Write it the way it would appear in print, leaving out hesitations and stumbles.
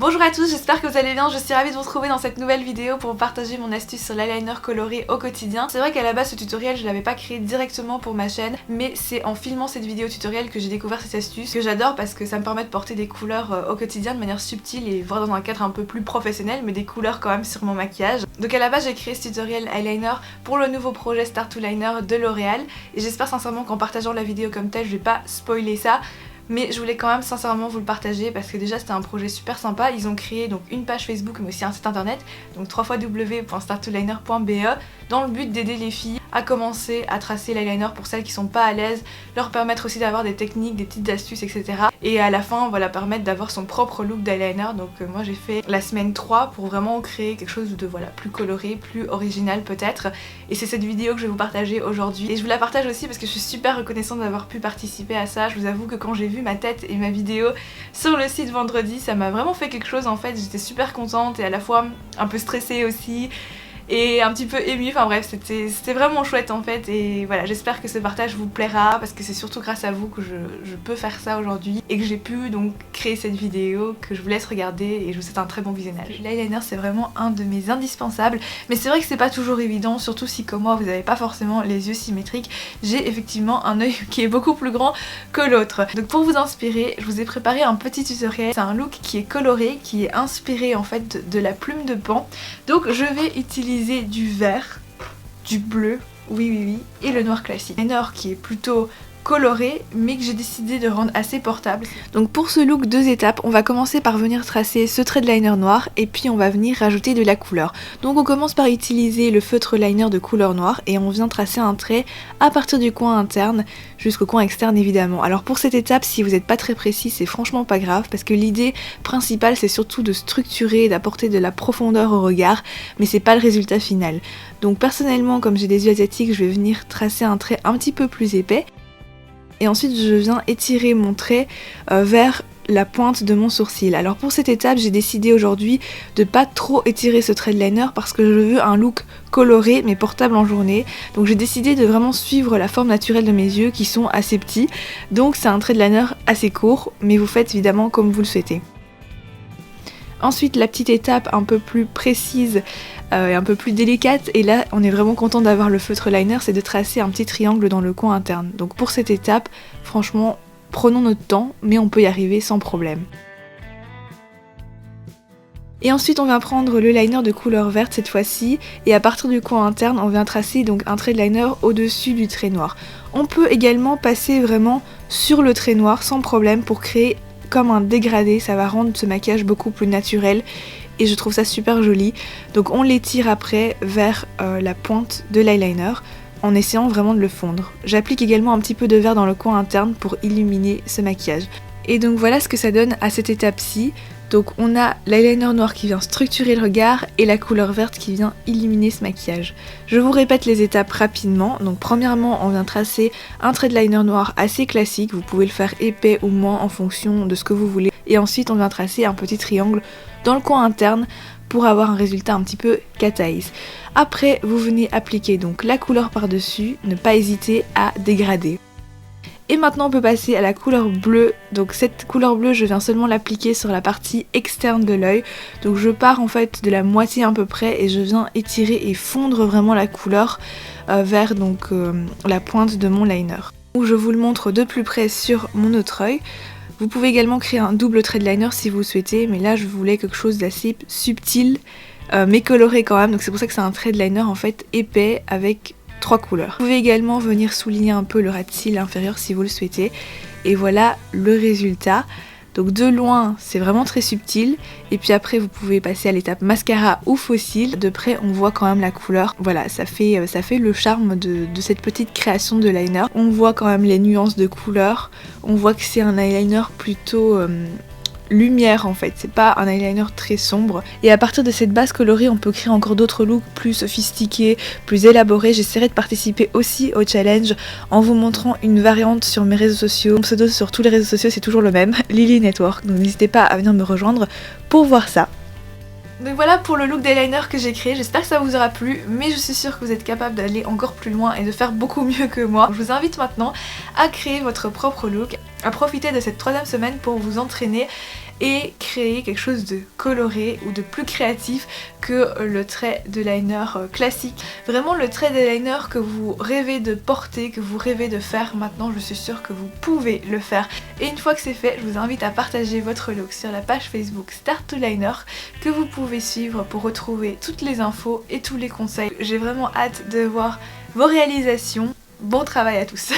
Bonjour à tous, j'espère que vous allez bien, je suis ravie de vous retrouver dans cette nouvelle vidéo pour vous partager mon astuce sur l'eyeliner coloré au quotidien. C'est vrai qu'à la base ce tutoriel je l'avais pas créé directement pour ma chaîne, mais c'est en filmant cette vidéo tutoriel que j'ai découvert cette astuce que j'adore parce que ça me permet de porter des couleurs au quotidien de manière subtile et voir dans un cadre un peu plus professionnel, mais des couleurs quand même sur mon maquillage. Donc à la base j'ai créé ce tutoriel eyeliner pour le nouveau projet Start to Liner de L'Oréal et j'espère sincèrement qu'en partageant la vidéo comme telle je vais pas spoiler ça. Mais je voulais quand même sincèrement vous le partager parce que déjà c'était un projet super sympa. Ils ont créé donc une page Facebook mais aussi un site internet, donc www.starttoliner.be, dans le but d'aider les filles à commencer à tracer l'eyeliner pour celles qui sont pas à l'aise, leur permettre aussi d'avoir des techniques, des petites astuces, etc. Et à la fin voilà, permettre d'avoir son propre look d'eyeliner. Donc moi j'ai fait la semaine 3 pour vraiment créer quelque chose de voilà, plus coloré, plus original peut-être. Et c'est cette vidéo que je vais vous partager aujourd'hui. Et je vous la partage aussi parce que je suis super reconnaissante d'avoir pu participer à ça. Je vous avoue que quand j'ai vu ma tête et ma vidéo sur le site vendredi, ça m'a vraiment fait quelque chose en fait. J'étais super contente et à la fois un peu stressée aussi et un petit peu émue, enfin bref c'était vraiment chouette en fait. Et voilà, j'espère que ce partage vous plaira parce que c'est surtout grâce à vous que je peux faire ça aujourd'hui et que j'ai pu donc créer cette vidéo que je vous laisse regarder et je vous souhaite un très bon visionnage. L'eyeliner c'est vraiment un de mes indispensables, mais c'est vrai que c'est pas toujours évident, surtout si comme moi vous n'avez pas forcément les yeux symétriques. J'ai effectivement un œil qui est beaucoup plus grand que l'autre. Donc pour vous inspirer, je vous ai préparé un petit tutoriel. C'est un look qui est coloré, qui est inspiré en fait de la plume de Pan. Donc je vais utiliser du vert, du bleu, oui, et le noir classique. Un eyeliner qui est plutôt coloré mais que j'ai décidé de rendre assez portable. Donc pour ce look 2 étapes, on va commencer par venir tracer ce trait de liner noir et puis on va venir rajouter de la couleur. Donc on commence par utiliser le feutre liner de couleur noire et on vient tracer un trait à partir du coin interne jusqu'au coin externe évidemment. Alors pour cette étape, si vous n'êtes pas très précis, c'est franchement pas grave parce que l'idée principale c'est surtout de structurer et d'apporter de la profondeur au regard, mais c'est pas le résultat final. Donc personnellement, comme j'ai des yeux asiatiques, je vais venir tracer un trait un petit peu plus épais. Et ensuite je viens étirer mon trait vers la pointe de mon sourcil. Alors pour cette étape j'ai décidé aujourd'hui de pas trop étirer ce trait de liner parce que je veux un look coloré mais portable en journée. Donc j'ai décidé de vraiment suivre la forme naturelle de mes yeux qui sont assez petits. Donc c'est un trait de liner assez court mais vous faites évidemment comme vous le souhaitez. Ensuite la petite étape un peu plus précise et un peu plus délicate, et là on est vraiment content d'avoir le feutre liner, c'est de tracer un petit triangle dans le coin interne. Donc pour cette étape, franchement, prenons notre temps, mais on peut y arriver sans problème. Et ensuite on vient prendre le liner de couleur verte cette fois-ci, et à partir du coin interne, on vient tracer donc un trait de liner au-dessus du trait noir. On peut également passer vraiment sur le trait noir sans problème pour créer comme un dégradé, ça va rendre ce maquillage beaucoup plus naturel. Et je trouve ça super joli. Donc on l'étire après vers la pointe de l'eyeliner en essayant vraiment de le fondre. J'applique également un petit peu de vert dans le coin interne pour illuminer ce maquillage. Et donc voilà ce que ça donne à cette étape-ci. Donc on a l'eyeliner noir qui vient structurer le regard et la couleur verte qui vient illuminer ce maquillage. Je vous répète les étapes rapidement. Donc premièrement on vient tracer un trait de liner noir assez classique. Vous pouvez le faire épais ou moins en fonction de ce que vous voulez. Et ensuite on vient tracer un petit triangle dans le coin interne pour avoir un résultat un petit peu cat eyes. Après vous venez appliquer donc la couleur par dessus, ne pas hésiter à dégrader. Et maintenant on peut passer à la couleur bleue. Donc cette couleur bleue je viens seulement l'appliquer sur la partie externe de l'œil. Donc je pars en fait de la moitié à peu près et je viens étirer et fondre vraiment la couleur vers donc la pointe de mon liner. Donc je vous le montre de plus près sur mon autre œil. Vous pouvez également créer un double trait de liner si vous le souhaitez, mais là je voulais quelque chose d'assez subtil mais coloré quand même. Donc c'est pour ça que c'est un trait de liner en fait épais avec 3 couleurs. Vous pouvez également venir souligner un peu le ras de cils inférieur si vous le souhaitez. Et voilà le résultat. Donc de loin c'est vraiment très subtil. Et puis après vous pouvez passer à l'étape mascara ou faux cils. De près on voit quand même la couleur. Voilà, ça fait le charme de cette petite création de liner. On voit quand même les nuances de couleurs. On voit que c'est un eyeliner plutôt lumière en fait, c'est pas un eyeliner très sombre. Et à partir de cette base colorée on peut créer encore d'autres looks plus sophistiqués, plus élaborés. J'essaierai de participer aussi au challenge en vous montrant une variante sur mes réseaux sociaux. Mon pseudo sur tous les réseaux sociaux c'est toujours le même, Lily Network, donc n'hésitez pas à venir me rejoindre pour voir ça. Donc voilà pour le look d'eyeliner que j'ai créé, j'espère que ça vous aura plu, mais je suis sûre que vous êtes capable d'aller encore plus loin et de faire beaucoup mieux que moi. Je vous invite maintenant à créer votre propre look, à profiter de cette 3e semaine pour vous entraîner et créer quelque chose de coloré ou de plus créatif que le trait de liner classique. Vraiment le trait de liner que vous rêvez de porter, que vous rêvez de faire maintenant, je suis sûre que vous pouvez le faire. Et une fois que c'est fait, je vous invite à partager votre look sur la page Facebook Start to Liner que vous pouvez suivre pour retrouver toutes les infos et tous les conseils. J'ai vraiment hâte de voir vos réalisations. Bon travail à tous.